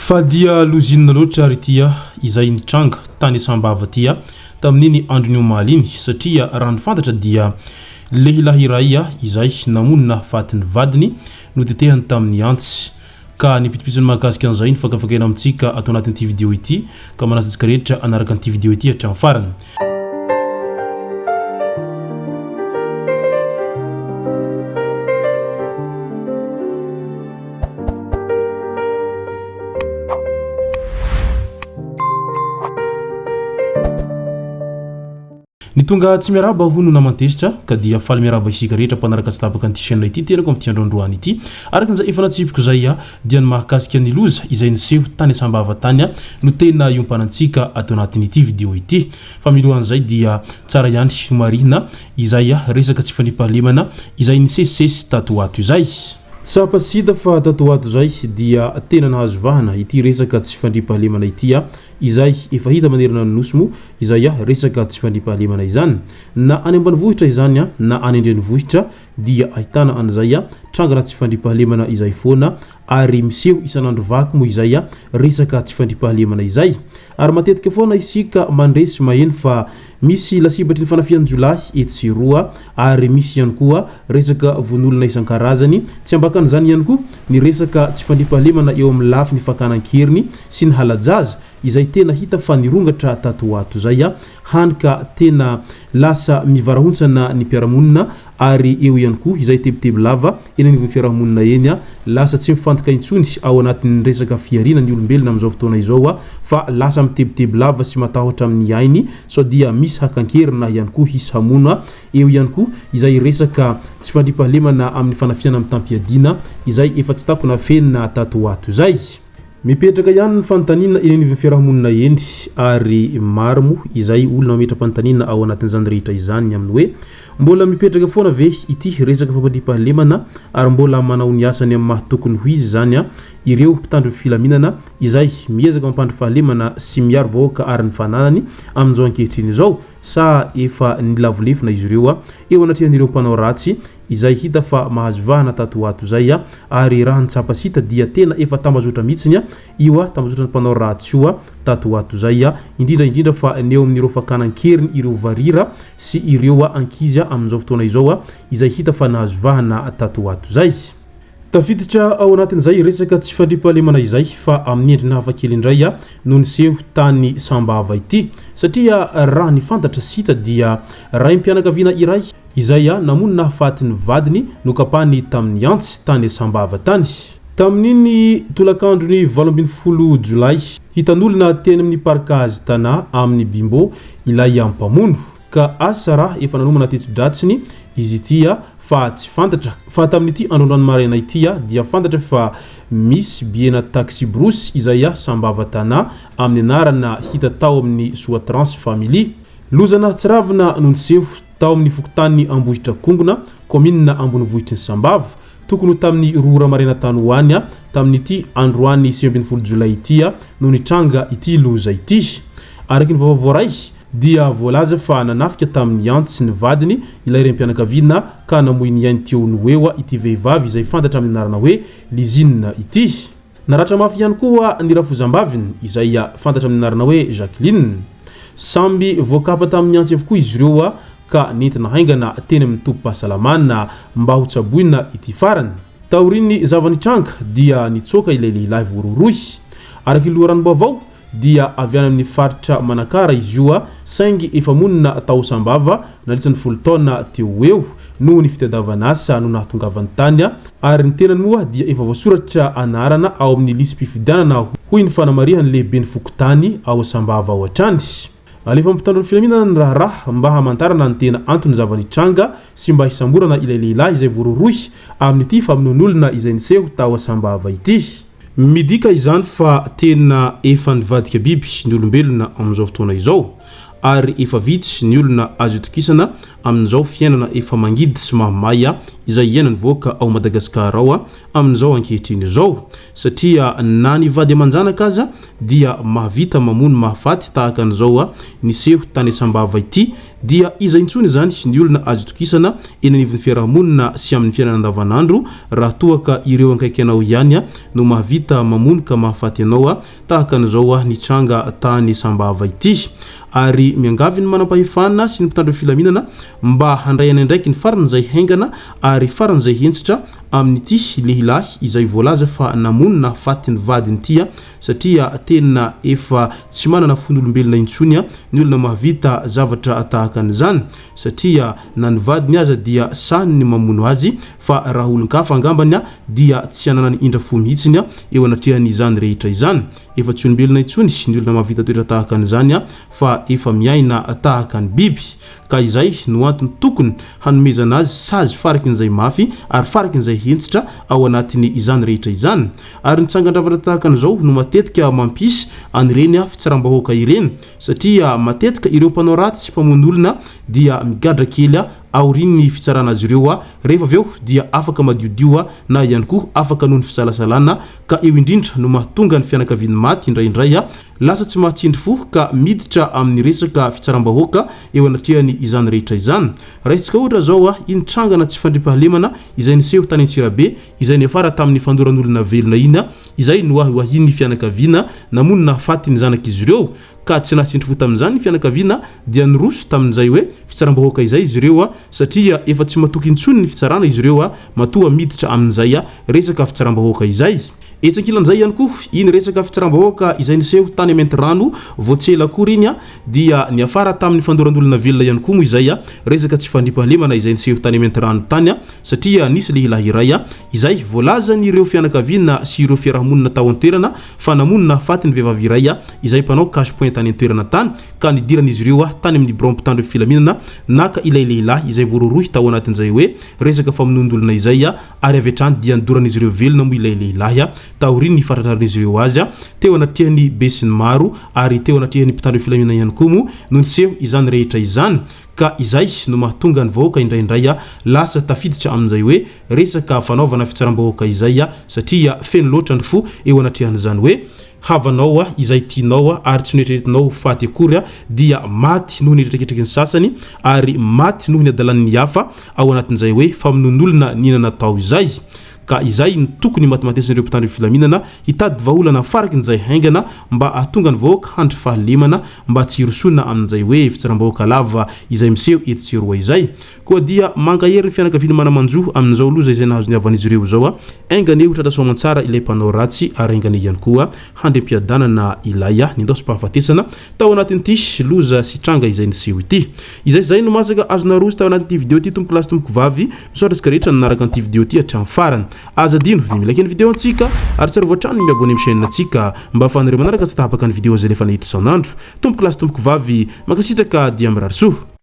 fa dia lozina loatra ary tia izay nitranga tany sambava tia tamin'iny andro ny omaly iny satria raha ny fantatra dia lehilahy iray izay namonina fatiny vadiny no tetehany tamin'ny antsy ka nipitipisiny mahakasika an'izay ny fakafakaina amintsika atao anatin'ity vidéo ity ka manasitsika rehetra anaraka an'ity vidéo ity hatramin'ny farany. Nitonga tsy miaraba hono namantesitra ka dia faly miaraba isika rehetra mpanaraka tsy tapaka an'ity chaîne ity tenako amin'ity androandroany ity araka an'izay efa natsipiko zay dia ny mahakasika ny loza izay niseho tany sambava tany no tena iompanantsika atao anatin'ity vidéo ity fa milohan'izay dia tsara ihany marina izay resaka tsy fandripahalemana izay nisesisesy tato ato izay tsapasida fa tato ato zay dia tena nahazo vahana ity resaka tsy fandripahalemana ity izay efa hita manerana ny nosimo izay resaka tsy fandripahalemana izany na any ambanivohitra izany na any andrenivohitra dia ahitana an'izay trangana tsy fandripahalemana izay foana ary miseho isan'andro vaky moa izay resaka tsy fandripahalemana izay ary matetika foana isika mandresy maheno fa misy lasibatry ny fanafian'ny jolahy etsy roa ary misy ihany koa resaka vonolona isan-karazany tsy ambakan'izany ihany koa ny resaka tsy fandripahalemana eo amin'ny lafiny fakanan-keriny sy ny halajaza izay tena hita fa nirongatra tato ato zay hanika tena lasa mivarahontsana ny mpiaramonina ary eo ihany koa izay tebiteby lava eny anivon'ny fiarahamonina eny lasa tsy mifantoka intsony ao anatin'ny resaka fiarina ny olombelona amin'izao fotoana izao fa lasa mitebiteby lava sy matahotra amin'ny ainy sao dia misy hakankerina ihany koa hisy hamono eo ihany koa izay resaka tsy fandripahalemana amin'ny fanafiana amin'ny tampiadina izay efa tsy tapona fenina tato ato zay mipetraka ihany ny fanontaniana eny anivon'ny fiarahamonina eny ary maro moa izay olona mametra-panontaniana ao anatin'izany rehetra izany amin'ny hoe mbola mipetraka foana ve ity resaka fampandripahalemana ary mbola manao ny asany amin'ny mahatokony ho izy zany ireo mpitandro ny filaminana izay miezaka mampandry fahalemana sy miaro vahoaka ary ny fananany amin'izao ankehitriny izao sa efa nilavolefina izy ireo eo anatrehan'ireo mpanao ratsy izay hita fa mahazo vahana tato ato zay ary raha ny tsapasita dia tena efa tambazotra mihitsiny io tambazotra ny mpanao ratsy io tato ato zay indrindra fa neo amin'ireo fakanan-keriny ireo varira sy ireo ankizy amin'izao fotoana izao izay hita fa nahazo vahana tato ato zay tafiditra ao anatin'izay resaka tsy fandripahalemana izay fa amin'ny endriny hafakely indray no niseho tany sambava ity satria raha ny fantatra sita dia ray mpianakaviana iray izay namonina fatiny vadiny no kapahany tamin'ny antsy tany sambava tany tamin'iny tolakandrony 12 jolay hitan'olona teny amin'ny parkazy tana amin'ny bimbo ilay ampamono ka asa raha efa nanomana teto-dratsiny izy ity fa tsy fantatra fa tamin'ity androandroany maraina ity dia fantatra fa misy biena taxi brousse izay sambava tana amin'ny anarana hita tao amin'ny Soatrans family lozana tsiravina no niseho tao amin'ny fokontany ambohitra kongona kominina ambonivohitry ny sambava tokony tamin'ny rora maraina tany hoany tamin'ity androany 20 jolay ity no nitranga ity loza ity araky ny vavavoaray dia voalaza fa nanafika tamin'ny antsy sy ny vadiny ilay rem-pianakaviana ka namoiny ihany teo ny hoewa ity vehivavy izay fantatra amin'ny anarana hoe Lizine ity naratra mafy ihany koa ny rafozambaviny izay fantatra amin'ny anarana hoe Jacqueline samby voakapa tamin'ny antsy avokoa izy ireo ka nentina haingana teny amin'ny tompo-pahasalamana mba ho tsaboina ity farany taoriny zavanitranga dia nitsoka ilay lehilahy vororoy araky loharanom-baovao dia avy any amin'ny faritra manakara izy io saingy efa monina tao sambava nalitsany 10 taona teo eo no ny fitadiavana asa no nahatongavany tany ary ny tenany moa dia efa voasoratra anarana ao amin'ny lisy mpifidianana hoy ny fanamarihany lehibe ny fokotany ao sambava ao atrany alefa mpitandro ny filaminana ny raharaha mba hamantarana ny tena antony zavanitranga sy mba hisamborana ilay lehilahy izay vororoy amin'ity famonon'olona izay niseho tao sambava ity midika izany fa tena efa nivadika biby ny olombelona amin'izao fotoana izao ary efa vitsy ny olona azo itokisana amin'izao fiainana efa mangidy sy mahamaya izay iainany voaka ao Madagasikara ao amin'izao ankehitriny izao satria na ny vady aman-janaka aza dia mahavita mamono mahafaty tahaka an'izao niseho tany Sambava ity dia izay intsony zany ny olona azo itokisana eny anivon'ny fiarahamonina sy amin'ny fiainana andavanandro raha toaka ireo ankaiky anao ihany no mahavita mamono ka mahafaty anao tahaka an'izao nitranga tany Sambava ity ary miangavy ny manam-pahefana sy ny mpitandro filaminana mba handray andraiky ny farany zay haingana ary farany zay hentsitra amin'ity lehilahy izay voalaza fa namono na faty ny vadiny tia satria tena efa tsy manana fon'olombelona intsony ny olona mahavita zavatra tahaka an'izany satria na ny vadiny aza dia sany ny mamono azy fa raha olon-kafa angambany dia tsy ananany indra fo mihitsiny eo anatrehany izany rehetra izany efa tsy olombelona intsony ny olona mahavita toetra tahaka an'izany fa efa miaina tahaka ny biby ka izay no antony tokony hanomezana azy sazy farakin'izay mafy ary farakin'izay hentsitra ao anatin'ny izany rehetra izany ary nitsangandravatra tahaka an'izao no matetika mampisy anireny fitsaram-bahoaka ireny satria matetika ireo mpanao ratsy sy mpamono olona dia migadra kely aoriny ny fitsarana azy ireo rehefa aveo dia afaka madiodio na ihany koa afaka noho ny fisalasalana ka eo indrindra no mahatonga ny fianakaviany maty indraindray lasa tsy mahatsindry fo ka miditra amin'ny resaka fitsaram-bahoaka eo anatrehany izany rehetra izany raha isika ohatra zao initrangana tsy fandrimpahalemana izay niseho tany Antsirabe izay niafara tamin'ny fandoran'olona velona iny izay no ahiny fianakaviana namono na faty ny zanak'izy ireo ka tsy nahatsindry fo tamin'izany ny fianakaviana dia niroso tamin'izay hoe fitsaram-bahoaka izay izy ireo satria efa tsy matoky intsony ny fitsarana izy ireo matoa miditra amin'izay resaka fitsaram-bahoaka izay etsakilan'izay ihany koa iny resaka fitsaram-bahoaka izay niseho tany Mentrano voatsela kory iny dia niafara tamin'ny fandoran'olona velona ihany koa moa izay resaka tsy fandrimpahalemana izay niseho tany Mentrano tany satria nisy lehilahy iray izay voalazany ireo fianakaviana sy ireo fiarahamonina tao an-toerana fa namonona faty ny vehivavy iray izay mpanao cash point tany an-toerana tany ka nidiran'izy ireo tany amin'ny bureau mpitandro filaminana naka ilay lehilahy izay voarorohy tao anatin'izay hoe resaka famonondolona izay ary avy hatrany dia nidoran'izy ireo velona moa ilay lehilahy taoriny fatratrarin'izy ireo azy teo anatrehany besiny maro ary teo anatrehany mpitandro filaminana ihany koa moa no niseho izany rehetra izany ka izay no mahatonga ny vahoaka indraindray lasa tafiditra amin'izay hoe resaka fanaovana fitsaram-bahoaka izay satria feno loatra ny fo eo anatrehan'izany hoe havanao izay tianao ary tsy noeritreretinao faty akory dia maty noho ny eritreketriky ny sasany ary maty noho ny adalan'ny hafa ao anatin'izay hoe famonon'olona ninana tao izay ka izay ny tokony matematesin'ireo mpitandro filaminana hitady vaholana farakin'izay haingana mba ahatonga ny vahoaka handry fahalemana mba tsy hirosona amin'izay hoe fitsaram-bahoaka lava izay miseho eto sy eroa izay koa dia mangahery ny fianakaviana manamanjo amin'izao loza izay nahazo ny avan'izy ireo zao aingane hotratra soamantsara ilay mpanao ratsy ary aingane ihany koa handrem-piadanana ilay nindaosy-pahafatesana tao anatin'ity loza sy tranga izay niseho ity izay no masaka azona rozy tao anatin'ity vidéo ity tompoko lasy tompoko vavy misaotra rehetra nanaraka an'ity vidéo ity hatramin'ny farany azadino ny milaiky ny vidéo antsika ary tsara voatrany miabone amin'ny chaîne antsika mba afahanareo manaraka tsy tahapaka ny vidéo zay lefa nahito isan'andro tompoko lasy tompoko vavy makasitraka dia mirary soa